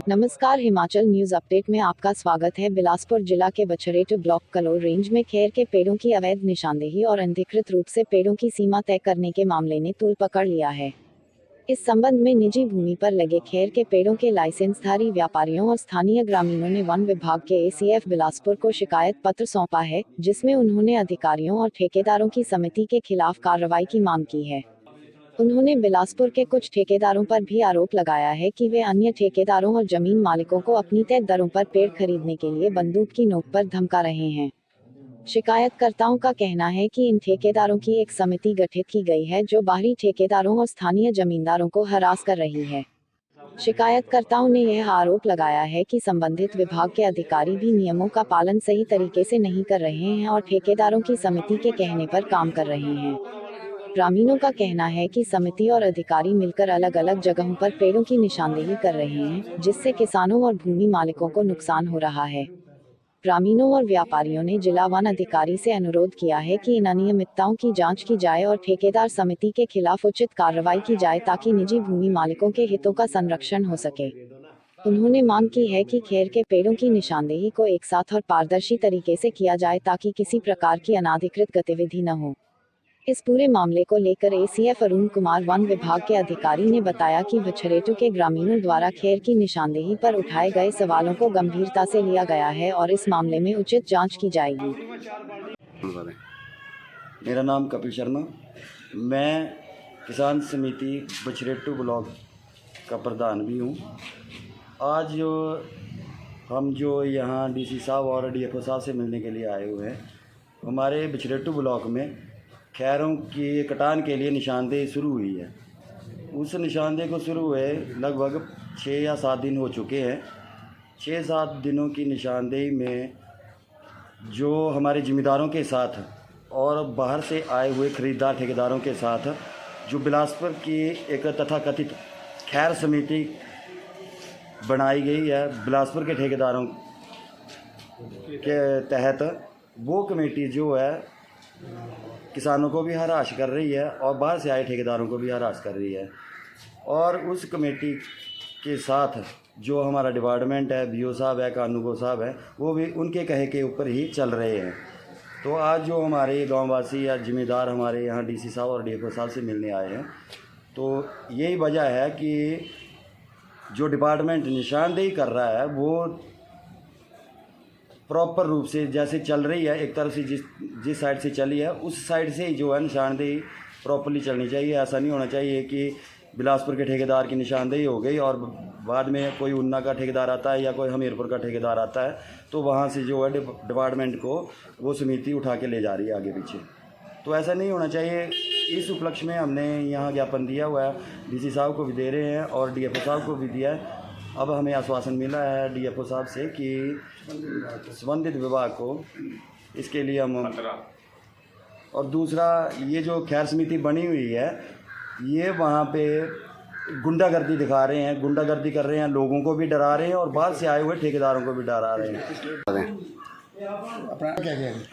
नमस्कार, Himachal news update में आपका स्वागत है। बिलासपुर जिला के बछरेटू ब्लॉक कलोल रेंज में खैर के पेड़ों की अवैध निशानदेही और अनधिकृत रूप से पेड़ों की सीमा तय करने के मामले ने तूल पकड़ लिया है। इस संबंध में निजी भूमि पर लगे खैर के पेड़ों के लाइसेंसधारी व्यापारियों और स्थानीय ग्रामीणों ने वन विभाग के ACF बिलासपुर को शिकायत पत्र सौंपा है, जिसमें उन्होंने अधिकारियों और ठेकेदारों की समिति के खिलाफ कार्रवाई की मांग की है। उन्होंने बिलासपुर के कुछ ठेकेदारों पर भी आरोप लगाया है कि वे अन्य ठेकेदारों और जमीन मालिकों को अपनी तय दरों पर पेड़ खरीदने के लिए बंदूक की नोक पर धमका रहे हैं। शिकायतकर्ताओं का कहना है कि इन ठेकेदारों की एक समिति गठित की गई है जो बाहरी ठेकेदारों और स्थानीय जमींदारों को हरास कर रही है। शिकायतकर्ताओं ने यह आरोप लगाया है कि संबंधित विभाग के अधिकारी भी नियमों का पालन सही तरीके से नहीं कर रहे हैं और ठेकेदारों की समिति के कहने पर काम कर रहे हैं। ग्रामीणों का कहना है कि समिति और अधिकारी मिलकर अलग अलग जगहों पर पेड़ों की निशानदेही कर रहे हैं, जिससे किसानों और भूमि मालिकों को नुकसान हो रहा है। ग्रामीणों और व्यापारियों ने जिला वन अधिकारी से अनुरोध किया है कि इन अनियमितताओं की जांच की जाए और ठेकेदार समिति के खिलाफ उचित कार्रवाई की जाए ताकि निजी भूमि मालिकों के हितों का संरक्षण हो सके। उन्होंने मांग की है कि खैर के पेड़ों की निशानदेही को एक साथ और पारदर्शी तरीके से किया जाए ताकि किसी प्रकार की अनाधिकृत गतिविधि न हो। इस पूरे मामले को लेकर ACF अरुण कुमार वन विभाग के अधिकारी ने बताया कि बछरेटू के ग्रामीणों द्वारा खैर की निशानदेही पर उठाए गए सवालों को गंभीरता से लिया गया है और इस मामले में उचित जांच की जाएगी। मेरा नाम कपिल शर्मा, मैं किसान समिति बछरेटू ब्लॉक का प्रधान भी हूँ। आज हम यहाँ DC साहब और DFO साहब से मिलने के लिए आए हुए हैं। हमारे बछरेटू ब्लॉक में खैरों की कटान के लिए निशानदेही शुरू हुई है। उस निशानदेही को शुरू हुए लगभग 6 या 7 दिन हो चुके हैं। 6-7 दिनों की निशानदेही में जो हमारे ज़िम्मेदारों के साथ और बाहर से आए हुए खरीदार ठेकेदारों के साथ जो बिलासपुर की एक तथाकथित खैर समिति बनाई गई है बिलासपुर के ठेकेदारों के तहत, वो कमेटी जो है किसानों को भी हरास कर रही है और बाहर से आए ठेकेदारों को भी हरास कर रही है। और उस कमेटी के साथ जो हमारा डिपार्टमेंट है, BO साहब है, कानूगो साहब है, वो भी उनके कहे के ऊपर ही चल रहे हैं। तो आज जो हमारे गांववासी या जिम्मेदार हमारे यहाँ DC साहब और DFO साहब से मिलने आए हैं, तो यही वजह है कि जो डिपार्टमेंट निशानदेही कर रहा है वो प्रॉपर रूप से जैसे चल रही है, एक तरफ से जिस साइड से चली है उस साइड से ही जो है निशानदेही प्रॉपरली चलनी चाहिए। ऐसा नहीं होना चाहिए कि बिलासपुर के ठेकेदार की निशानदेही हो गई और बाद में कोई उन्ना का ठेकेदार आता है या कोई हमीरपुर का ठेकेदार आता है तो वहाँ से जो है डिपार्टमेंट को वो समिति उठा के ले जा रही है आगे पीछे। तो ऐसा नहीं होना चाहिए। इस उपलक्ष्य में हमने यहाँ ज्ञापन दिया हुआ है, DC साहब को भी दे रहे हैं और DFO साहब को भी दिया है। अब हमें आश्वासन मिला है DFO साहब से कि संबंधित विभाग को इसके लिए हम, और दूसरा ये जो खैर समिति बनी हुई है ये वहाँ पे गुंडागर्दी दिखा रहे हैं, गुंडागर्दी कर रहे हैं, लोगों को भी डरा रहे हैं और बाहर से आए हुए ठेकेदारों को भी डरा रहे हैं।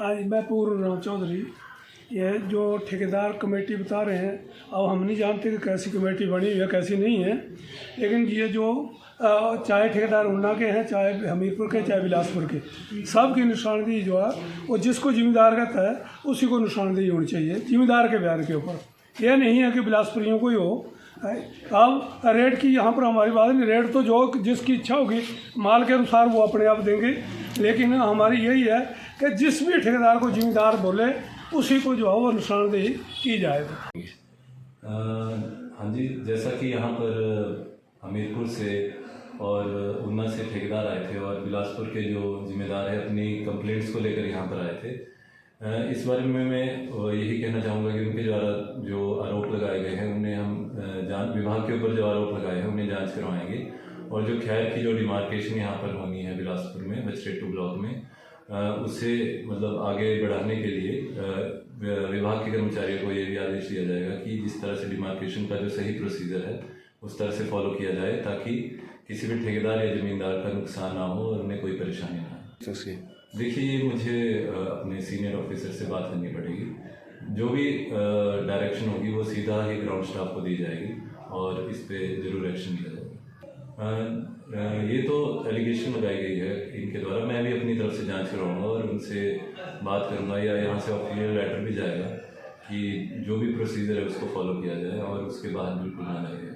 आज मैं पूर्व राम चौधरी, ये जो ठेकेदार कमेटी बता रहे हैं, अब हम नहीं जानते कि कैसी कमेटी बनी हुई है कैसी नहीं है, लेकिन ये जो चाहे ठेकेदार उन्ना के हैं, चाहे हमीरपुर के, चाहे बिलासपुर के, सब की निशानदेही जो है वो जिसको जिम्मेदार कहता है उसी को निशानदेही होनी चाहिए, जिम्मेदार के बयान के ऊपर। यह नहीं है कि बिलासपुरियों को ही हो। अब रेट की यहाँ पर हमारी बात नहीं, रेट तो जो जिसकी इच्छा होगी माल के अनुसार वो अपने आप देंगे, लेकिन हमारी यही है कि जिस भी ठेकेदार को जिम्मेदार बोले उसी को जो है वो निशानदेही की जाएगी। हाँ जी, जैसा कि यहाँ पर हमीरपुर से और उन्ना से ठेकेदार आए थे और बिलासपुर के जो जिम्मेदार हैं अपनी कंप्लेंट्स को लेकर यहाँ पर आए थे, इस बारे में मैं यही कहना चाहूँगा कि उनके द्वारा जो आरोप लगाए गए हैं उन्हें हम विभाग के ऊपर जो आरोप लगाए हैं उन्हें जांच करवाएंगे और जो खैर की जो डिमार्केशन यहाँ पर होनी है बिलासपुर में बछरेटू ब्लॉक में, उससे मतलब आगे बढ़ाने के लिए विभाग के कर्मचारियों को ये भी आदेश दिया जाएगा कि जिस तरह से डिमार्केशन का जो सही प्रोसीजर है उस तरह से फॉलो किया जाए ताकि किसी भी ठेकेदार या ज़मींदार का नुकसान ना हो और उन्हें कोई परेशानी ना हो। देखिए, मुझे अपने सीनियर ऑफिसर से बात करनी पड़ेगी। जो भी डायरेक्शन होगी वो सीधा ही ग्राउंड स्टाफ को दी जाएगी और इस पे ज़रूर एक्शन लिया जाएगा। ये तो एलिगेशन लगाई गई है इनके द्वारा। मैं भी अपनी तरफ से जांच करवाऊंगा और उनसे बात करूंगा, या यहाँ से ऑफिशियल लेटर भी जाएगा कि जो भी प्रोसीजर है उसको फॉलो किया जाए और उसके बाद बिल्कुल ना लगे।